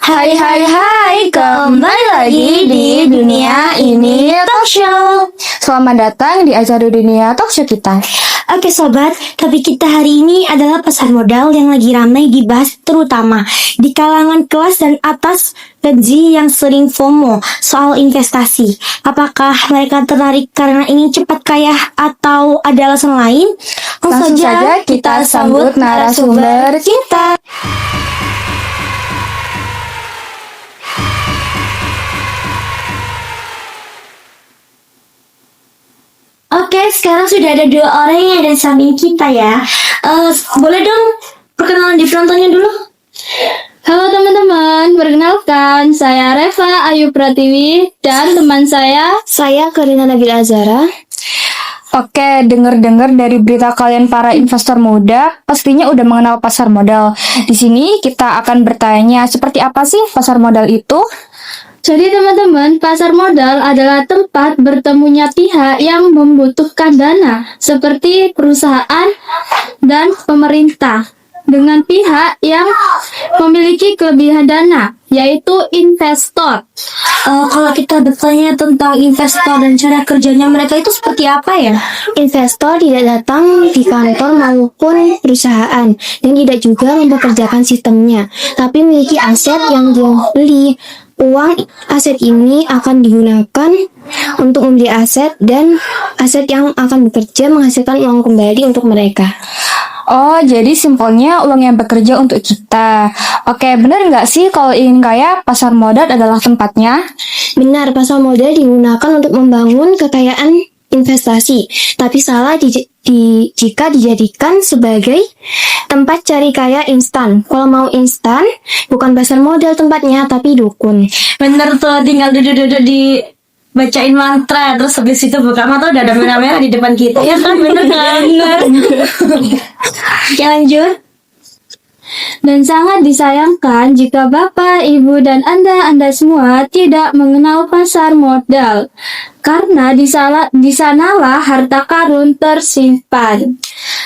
Hai hai hai, kembali lagi di Dunia Ini Talk Show. Selamat datang di acara Dunia Talk Show kita. Oke sobat, topik kita hari ini adalah pasar modal yang lagi ramai dibahas terutama di kalangan kelas dan atas Gen Z yang sering FOMO soal investasi. Apakah mereka tertarik karena ingin cepat kaya atau ada alasan lain? Langsung saja kita sambut narasumber kita. Oke, sekarang sudah ada dua orang yang ada di samping kita ya. Boleh dong perkenalan di penontonnya dulu? Halo teman-teman, perkenalkan saya Reva Ayu Pratiwi dan teman saya Karina Nabila Azara. Oke, dengar-dengar dari berita kalian para investor muda, pastinya udah mengenal pasar modal. Di sini kita akan bertanya, seperti apa sih pasar modal itu? Jadi teman-teman, pasar modal adalah tempat bertemunya pihak yang membutuhkan dana seperti perusahaan dan pemerintah dengan pihak yang memiliki kelebihan dana, yaitu investor. Kalau kita bertanya tentang investor dan cara kerjanya mereka itu seperti apa ya? Investor tidak datang di kantor maupun perusahaan dan tidak juga mempekerjakan sistemnya, tapi memiliki aset yang dia beli. Uang aset ini akan digunakan untuk membeli aset dan aset yang akan bekerja menghasilkan uang kembali untuk mereka. Oh, jadi simpelnya uang yang bekerja untuk kita. Oke, benar nggak sih kalau ingin kaya, pasar modal adalah tempatnya? Benar, pasar modal digunakan untuk membangun kekayaan investasi, tapi salah jika dijadikan sebagai tempat cari kaya instan. Kalau mau instan, bukan pasar modal tempatnya, tapi dukun. Bener tuh, tinggal duduk-duduk di bacain mantra, terus habis itu buka mata udah ada merah-merah di depan kita. Ya kan, bener banget. Oke, lanjut. Dan sangat disayangkan jika Bapak, Ibu, dan Anda semua tidak mengenal pasar modal. Karena di sanalah harta karun tersimpan.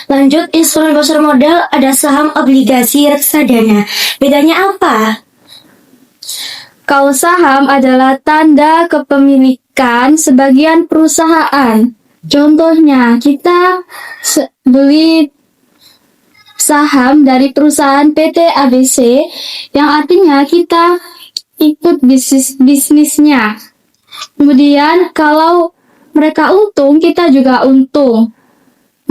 Lanjut, instrumen pasar modal ada saham, obligasi, reksadana. Bedanya apa? Kalau saham adalah tanda kepemilikan sebagian perusahaan. Contohnya, kita beli saham dari perusahaan PT ABC yang artinya kita ikut bisnisnya. Kemudian kalau mereka untung, kita juga untung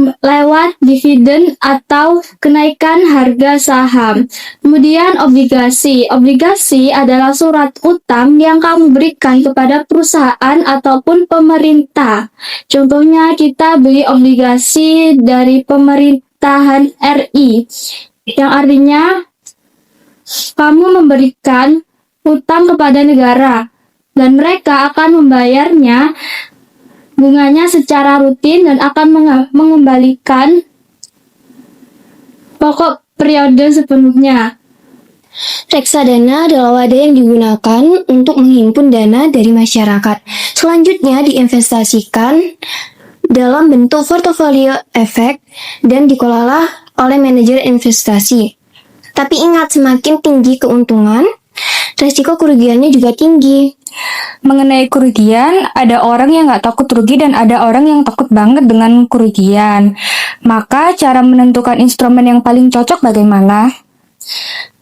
lewat dividen atau kenaikan harga saham. Kemudian obligasi. Obligasi adalah surat utang yang kamu berikan kepada perusahaan ataupun pemerintah. Contohnya kita beli obligasi dari pemerintahan RI, yang artinya kamu memberikan utang kepada negara dan mereka akan membayarnya bunganya secara rutin dan akan mengembalikan pokok periode sepenuhnya. Reksadana adalah wadah yang digunakan untuk menghimpun dana dari masyarakat. Selanjutnya diinvestasikan dalam bentuk portofolio efek dan dikelola oleh manajer investasi. Tapi ingat, semakin tinggi keuntungan, resiko kerugiannya juga tinggi. Mengenai kerugian, ada orang yang nggak takut rugi dan ada orang yang takut banget dengan kerugian. Maka cara menentukan instrumen yang paling cocok bagaimana?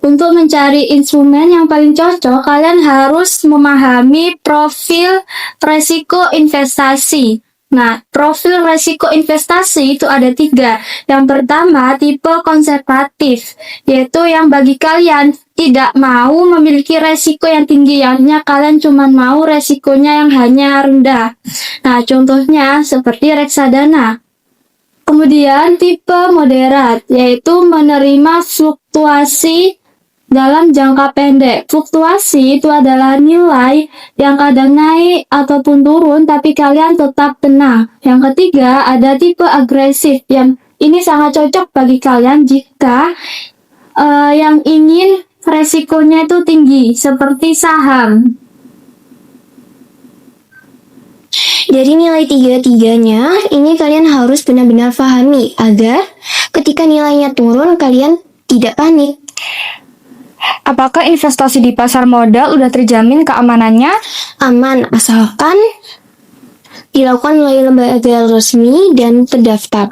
Untuk mencari instrumen yang paling cocok, kalian harus memahami profil resiko investasi. Nah, profil resiko investasi itu ada 3. Yang pertama, tipe konservatif, yaitu yang bagi kalian tidak mau memiliki resiko yang tinggi, artinya kalian cuma mau resikonya yang hanya rendah. Nah, contohnya seperti reksadana. Kemudian tipe moderat, yaitu menerima fluktuasi dalam jangka pendek. Fluktuasi itu adalah nilai yang kadang naik ataupun turun, tapi kalian tetap tenang. Yang ketiga, ada tipe agresif, yang ini sangat cocok bagi kalian jika yang ingin resikonya itu tinggi, seperti saham. Dari nilai tiga-tiganya, ini kalian harus benar-benar pahami agar ketika nilainya turun, kalian tidak panik. Apakah investasi di pasar modal udah terjamin keamanannya? Aman asalkan dilakukan melalui lembaga resmi dan terdaftar.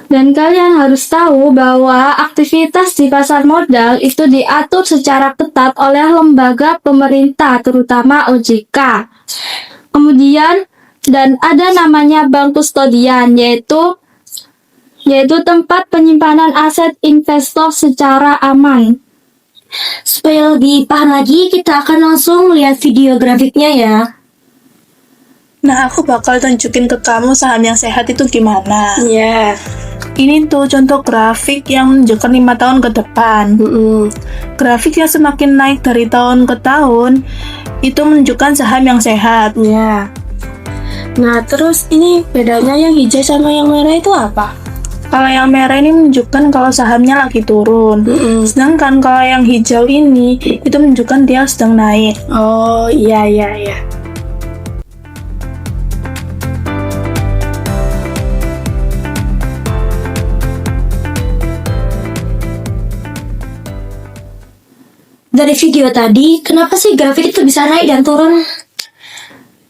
Dan kalian harus tahu bahwa aktivitas di pasar modal itu diatur secara ketat oleh lembaga pemerintah, terutama OJK. Kemudian, dan ada namanya bank kustodian, yaitu tempat penyimpanan aset investor secara aman. Supaya lebih paham lagi, kita akan langsung lihat video grafiknya ya. Nah, aku bakal tunjukin ke kamu saham yang sehat itu gimana. Ya. Ini tuh contoh grafik yang menunjukkan 5 tahun ke depan. Grafik yang semakin naik dari tahun ke tahun, itu menunjukkan saham yang sehat. Ya. Nah, terus ini bedanya yang hijau sama yang merah itu apa? Kalau yang merah ini menunjukkan kalau sahamnya lagi turun. Sedangkan kalau yang hijau ini, itu menunjukkan dia sedang naik. Oh, iya. Dari video tadi, kenapa sih grafik itu bisa naik dan turun?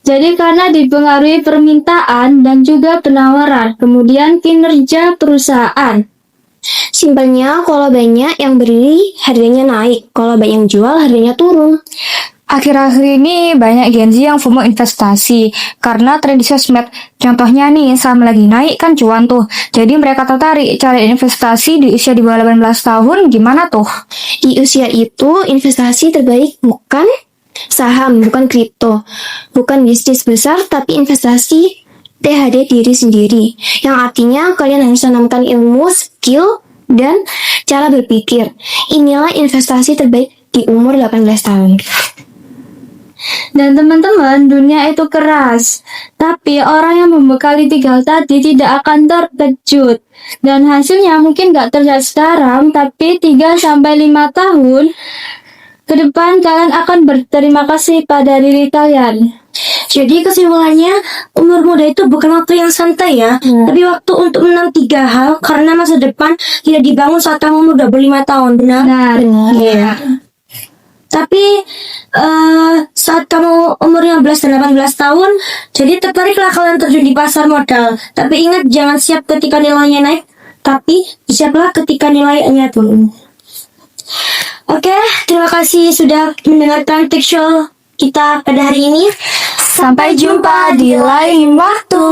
Jadi karena dipengaruhi permintaan dan juga penawaran, kemudian kinerja perusahaan. Simpelnya, kalau banyak yang beli, harganya naik. Kalau banyak yang jual, harganya turun. Akhir-akhir ini banyak Gen Z yang FOMO investasi karena tren di sosmed. Contohnya nih, saham lagi naik kan cuan tuh. Jadi mereka tertarik cari investasi di usia di bawah 18 tahun, gimana tuh? Di usia itu, investasi terbaik bukan saham, bukan kripto, bukan bisnis besar, tapi investasi THD diri sendiri. Yang artinya kalian harus menanamkan ilmu, skill, dan cara berpikir. Inilah investasi terbaik di umur 18 tahun. Dan teman-teman, dunia itu keras. Tapi orang yang membekali 3 hal tadi tidak akan terkejut. Dan hasilnya mungkin gak terlihat sekarang, tapi 3-5 tahun ke depan kalian akan berterima kasih pada diri kalian. Jadi kesimpulannya, umur muda itu bukan waktu yang santai ya, tapi waktu untuk menang 3 hal karena masa depan tidak dibangun saat kamu udah 5 tahun, benar? Benar. Iya. Tapi saat kamu umur 15 dan 18 tahun, jadi tertariklah kalian terjun di pasar modal. Tapi ingat, jangan siap ketika nilainya naik, tapi siaplah ketika nilainya turun. Oke, terima kasih sudah mendengarkan Tech Show kita pada hari ini. Sampai jumpa di lain waktu.